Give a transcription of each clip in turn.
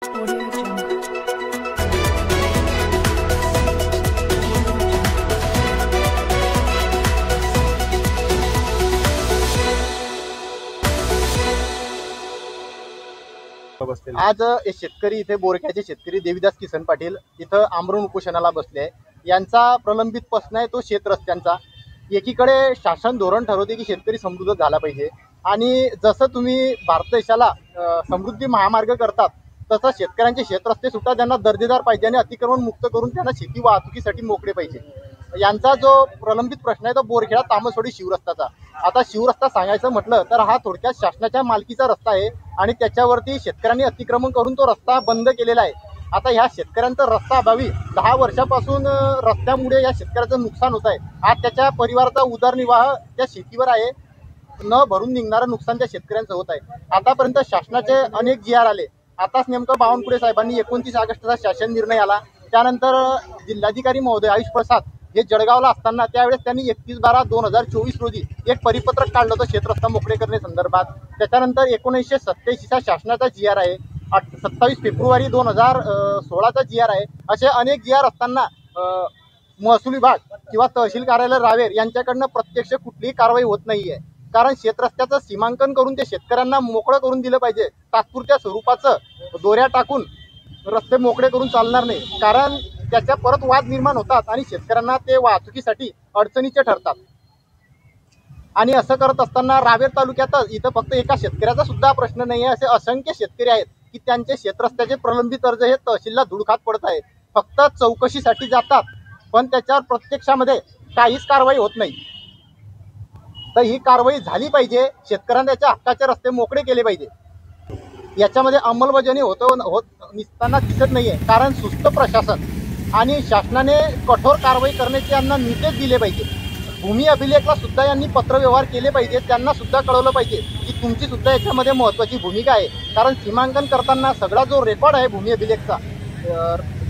Audio Jungle. आज हे शेतकरी इथे बोरख्याचे शेतकरी देवीदास किसन पाटील इथं आमरण उपोषणाला बसले। यांचा प्रलंबित प्रश्न आहे तो शेत रस्त्यांचा। एकीकडे शासन धोरण ठरवते की शेतकरी समृद्ध झाला पाहिजे आणि जसं तुम्ही भारत देशाला समृद्धी महामार्ग करतात तसं शेतकऱ्यांचे शेत रस्ते सुद्धा त्यांना दर्जेदार पाहिजे आणि अतिक्रमण मुक्त करून त्यांना शेती वाहतुकीसाठी मोकळे पाहिजे। यांचा जो प्रलंबित प्रश्न आहे तो बोरखेडा तामसवाडी शिवरस्त्याचा। आता शिवरस्ता सांगायचं म्हटलं तर हा थोडक्यात शासनाच्या मालकीचा रस्ता आहे आणि त्याच्यावरती शेतकऱ्यांनी अतिक्रमण करून तो रस्ता बंद केलेला आहे। आता ह्या शेतकऱ्यांचा रस्ता अभावी 10 वर्षापासून रस्त्यामुळे या शेतकऱ्याचं नुकसान होत आहे। आज त्याच्या परिवाराचा उदरनिर्वाह त्या शेतीवर आहे। न भरून निघणारं नुकसान त्या शेतकऱ्यांचं होत आहे। आतापर्यंत शासनाचे अनेक GR आले। आताच नेमकं बावनकुळे साहेबांनी 29 ऑगस्टचा शासन निर्णय आला। त्यानंतर जिल्हाधिकारी महोदय आयुष प्रसाद हे जळगावला असताना त्यावेळेस त्यांनी 31/12/2024 रोजी एक परिपत्रक काढलं होतं शेतरस्ता मोकळे करण्यासंदर्भात। त्याच्यानंतर 1987चा शासनाचा GR आहे। 27 फेब्रुवारी 2016चा GR आहे। असे अनेक GR असताना महसूल विभाग किंवा तहसील कार्यालय रावेर यांच्याकडनं प्रत्यक्ष कुठलीही कारवाई होत नाहीये। कारण शेतरस्त्याचं सीमांकन करून ते शेतकऱ्यांना मोकळं करून दिलं पाहिजे। तात्पुरत्या स्वरूपाचं दोऱ्या टाकून रस्ते मोकळे करून चालणार नाही, कारण त्याच्या परत वाद निर्माण होतात आणि शेतकऱ्यांना ते वाहतुकीसाठी अडचणीचे ठरतात। आणि असं करत असताना रावेर तालुक्यातच इथं फक्त एका शेतकऱ्याचा सुद्धा प्रश्न नाही आहे, असे असंख्य शेतकरी आहेत की त्यांचे शेतरस्त्याचे प्रलंबित अर्ज हे तहसीलला धुडखात पडत आहे। फक्त चौकशीसाठी जातात पण त्याच्यावर प्रत्यक्षामध्ये काहीच कारवाई होत नाही। तर ही कारवाई झाली पाहिजे। शेतकऱ्यांना त्याच्या हक्काचे रस्ते मोकळे केले पाहिजे। याच्यामध्ये अंमलबजावणी होत निघताना दिसत नाहीये, कारण सुस्त प्रशासन आणि शासनाने कठोर कारवाई करण्याचे यांना निर्देश दिले पाहिजे। भूमी अभिलेखला सुद्धा यांनी पत्रव्यवहार केले पाहिजे। त्यांना सुद्धा कळवलं पाहिजे की तुमची सुद्धा याच्यामध्ये महत्त्वाची भूमिका आहे, कारण सीमांकन करताना सगळा जो रेकॉर्ड आहे भूमी अभिलेखचा,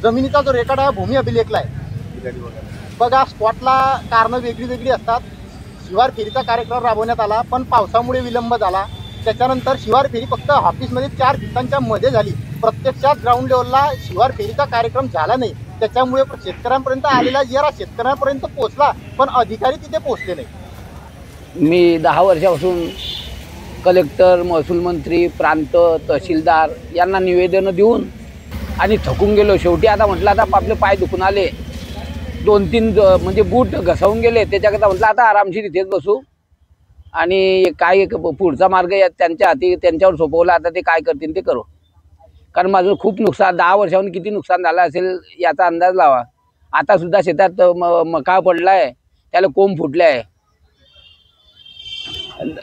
जमिनीचा जो रेकॉर्ड आहे भूमी अभिलेखला आहे। बघा, स्पॉटला कारणं वेगळी असतात। शिवार फेरीचा कार्यक्रम राबवण्यात आला पण पावसामुळे विलंब झाला। त्याच्यानंतर शिवार फेरी फक्त ऑफिसमध्ये 4 दिवसांच्या मध्ये झाली। प्रत्यक्षात ग्राउंड लेवलला शिवार फेरीचा कार्यक्रम झाला नाही। त्याच्यामुळे शेतकऱ्यांपर्यंत आलेला GR शेतकऱ्यांपर्यंत पोहोचला पण अधिकारी तिथे पोहोचले नाही। मी 10 वर्षापासून कलेक्टर, महसूल मंत्री, प्रांत, तहसीलदार यांना निवेदनं देऊन आणि थकून गेलो। शेवटी आता म्हटलं आता आपले पाय दुखून आले, 2-3 म्हणजे बूट घसवून गेले। त्याच्याकरता म्हटलं आता आरामशीर इथेच बसू आणि काय पुढचा मार्ग त्यांच्या हाती, त्यांच्यावर सोपवला। आता ते काय करतील ते करू, कारण माझं खूप नुकसान 10 वर्षाहून किती नुकसान झालं असेल याचा अंदाज लावा। आता सुद्धा शेतात मका पडला आहे, त्याला कोंब फुटले आहे।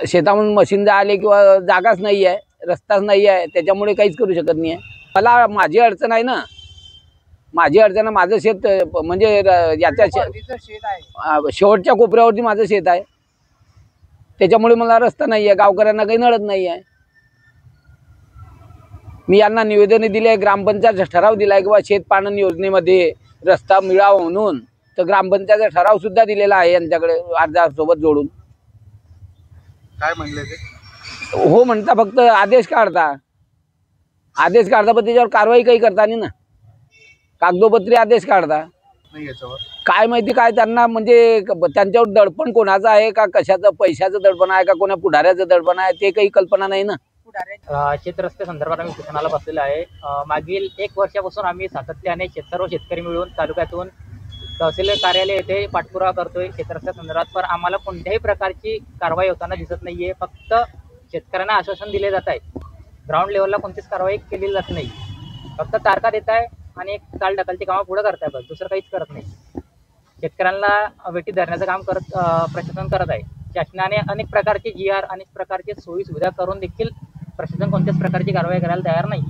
शेतामधून मशीन आले किंवा जागाच नाही आहे, रस्ताच नाही आहे, त्याच्यामुळे काहीच करू शकत नाही आहे। मला माझी अडचण आहे ना, माझी अडचण माझं शेत म्हणजे याच्या शेवटच्या कोपऱ्यावरती माझं शेत आहे। त्याच्यामुळे मला रस्ता नाही आहे, गावकऱ्यांना काही नडत नाही आहे। मी यांना निवेदन दिले आहे, ग्रामपंचायत ठराव दिला आहे किंवा शेत पाणन योजनेमध्ये रस्ता मिळावा म्हणून, तर ग्रामपंचायतचा ठराव सुद्धा दिलेला आहे यांच्याकडे अर्जासोबत जोडून। काय म्हणले ते? हो म्हणता, फक्त आदेश काढता पण त्याच्यावर कारवाई काही करता नाही ना, कागदोपत्री आदेश काढता। काय माहिती काय त्यांना, म्हणजे त्यांच्यावर दडपण कोणाचं आहे का, कशाचं, पैशाचं दडपण आहे का, कोणा पुढाऱ्याचं दडपण आहे ते काही कल्पना नाही ना। शेतरस्ते संदर्भात आम्ही उपोषणाला बसलेलो आहे। मागील 1 वर्षापासून आम्ही सातत्याने सर्व शेतकरी मिळून तालुक्यातून तहसील कार्यालय येथे पाठपुरावा करतोय शेतरस्त्या संदर्भात, पण आम्हाला कोणत्याही प्रकारची कारवाई होताना दिसत नाहीये। फक्त शेतकऱ्यांना आश्वासन दिले जात आहे, ग्राउंड लेवलला कोणतीच कारवाई केली जात नाही। फक्त तारखा देत आहे आणि एक चाल ढकलची कामं पुढे करताय, बस दुसरं काहीच करत नाही। शेतकऱ्यांना वेठी धरण्याचं काम प्रशासन करत आहे। शासनाने अनेक प्रकारचे GR, अनेक प्रकारचे सोयी सुविधा करून देखील प्रशासन कोणत्याच प्रकारची कारवाई करायला तयार नाही।